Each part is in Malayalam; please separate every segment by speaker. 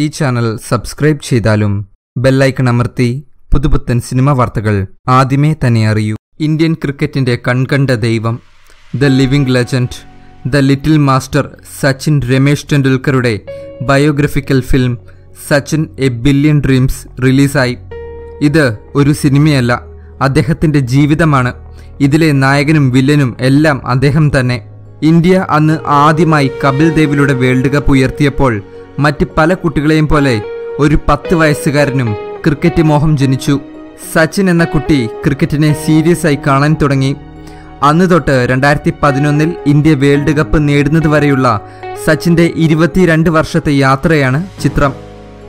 Speaker 1: ഈ ചാനൽ സബ്സ്ക്രൈബ് ചെയ്താലും ബെല്ലൈക്കൺ അമർത്തി പുതുപുത്തൻ സിനിമ വാർത്തകൾ ആദ്യമേ തന്നെ അറിയൂ. ഇന്ത്യൻ ക്രിക്കറ്റിന്റെ കൺകണ്ട ദൈവം, the living legend, the little master Sachin Ramesh ടെണ്ടുൽക്കറുടെ biographical film Sachin a billion dreams റിലീസായി. ഇത് ഒരു സിനിമയല്ല, അദ്ദേഹത്തിന്റെ ജീവിതമാണ്. ഇതിലെ നായകനും വില്ലനും എല്ലാം അദ്ദേഹം തന്നെ. ഇന്ത്യ അന്ന് ആദ്യമായി കപിൽ ദേവിലൂടെ വേൾഡ് കപ്പ് ഉയർത്തിയപ്പോൾ മറ്റ് പല കുട്ടികളെയും പോലെ ഒരു 10 വയസ്സുകാരനും ക്രിക്കറ്റ് മോഹം ജനിച്ചു. സച്ചിൻ എന്ന കുട്ടി ക്രിക്കറ്റിനെ സീരിയസ് ആയി കാണാൻ തുടങ്ങി. അന്ന് തൊട്ട് 2011 ഇന്ത്യ വേൾഡ് കപ്പ് നേടുന്നത് വരെയുള്ള സച്ചിന്റെ 22 വർഷത്തെ യാത്രയാണ് ചിത്രം.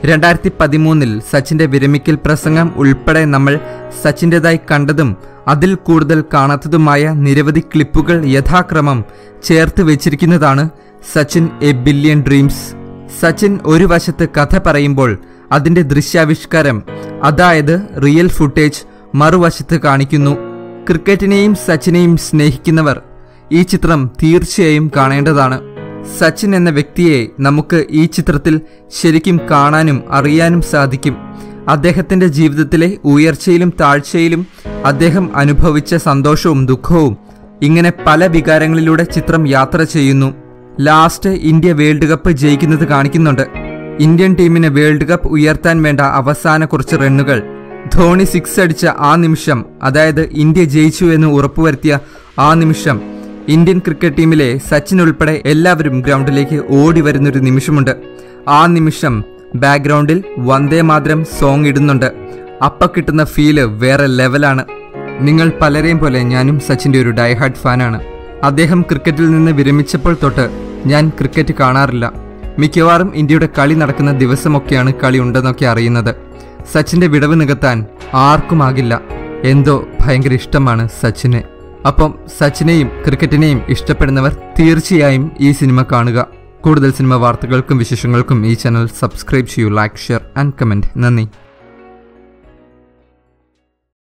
Speaker 1: 2013 സച്ചിന്റെ വിരമിക്കൽ പ്രസംഗം ഉൾപ്പെടെ നമ്മൾ സച്ചിൻ്റെതായി കണ്ടതും അതിൽ കൂടുതൽ കാണാത്തതുമായ നിരവധി ക്ലിപ്പുകൾ യഥാക്രമം ചേർത്ത് വെച്ചിരിക്കുന്നതാണ് Sachin a billion dreams. Sachin ഒരു വശത്ത് കഥ പറയുമ്പോൾ അതിന്റെ ദൃശ്യാവിഷ്കാരം, അതായത് റിയൽ ഫുട്ടേജ്, മറുവശത്ത് കാണിക്കുന്നു. ക്രിക്കറ്റിനെയും സച്ചിനെയും സ്നേഹിക്കുന്നവർ ഈ ചിത്രം തീർച്ചയായും കാണേണ്ടതാണ്. സച്ചിൻ എന്ന വ്യക്തിയെ നമുക്ക് ഈ ചിത്രത്തിൽ ശരിക്കും കാണാനും അറിയാനും സാധിക്കും. അദ്ദേഹത്തിന്റെ ജീവിതത്തിലെ ഉയർച്ചയിലും താഴ്ചയിലും അദ്ദേഹം അനുഭവിച്ച സന്തോഷവും ദുഃഖവും, ഇങ്ങനെ പല വികാരങ്ങളിലൂടെ ചിത്രം യാത്ര ചെയ്യുന്നു. ലാസ്റ്റ് ഇന്ത്യ വേൾഡ് കപ്പ് ജയിക്കുന്നത് കാണിക്കുന്നുണ്ട്. ഇന്ത്യൻ ടീമിന് വേൾഡ് കപ്പ് ഉയർത്താൻ വേണ്ട അവസാന കുറച്ച് റണ്ണുകൾ, ധോണി 6 അടിച്ച ആ നിമിഷം, അതായത് ഇന്ത്യ ജയിച്ചു എന്ന് ഉറപ്പുവരുത്തിയ ആ നിമിഷം, ഇന്ത്യൻ ക്രിക്കറ്റ് ടീമിലെ സച്ചിൻ ഉൾപ്പെടെ എല്ലാവരും ഗ്രൗണ്ടിലേക്ക് ഓടി വരുന്നൊരു നിമിഷമുണ്ട്. ആ നിമിഷം ബാക്ക്ഗ്രൗണ്ടിൽ വന്ദേ മാതരം സോങ് ഇടുന്നുണ്ട്. അപ്പ കിട്ടുന്ന ഫീല് വേറെ ലെവലാണ്. നിങ്ങൾ പലരെയും പോലെ ഞാനും സച്ചിന്റെ ഒരു ഡൈഹാർഡ് ഫാനാണ്. അദ്ദേഹം ക്രിക്കറ്റിൽ നിന്ന് വിരമിച്ചപ്പോൾ തൊട്ട് ഞാൻ ക്രിക്കറ്റ് കാണാറില്ല. മിക്കവാറും ഇന്ത്യയുടെ കളി നടക്കുന്ന ദിവസമൊക്കെയാണ് കളി ഉണ്ടെന്നൊക്കെ അറിയുന്നത്. സച്ചിന്റെ വിടവ് നികത്താൻ ആർക്കുമാകില്ല. എന്തോ ഭയങ്കര ഇഷ്ടമാണ് സച്ചിനെ. അപ്പം സച്ചിനെയും ക്രിക്കറ്റിനെയും ഇഷ്ടപ്പെടുന്നവർ തീർച്ചയായും ഈ സിനിമ കാണുക. കൂടുതൽ സിനിമ വാർത്തകൾക്കും വിശേഷങ്ങൾക്കും ഈ ചാനൽ സബ്സ്ക്രൈബ് ചെയ്യൂ, ലൈക്ക്, ഷെയർ ആൻഡ് കമന്റ്. നന്ദി.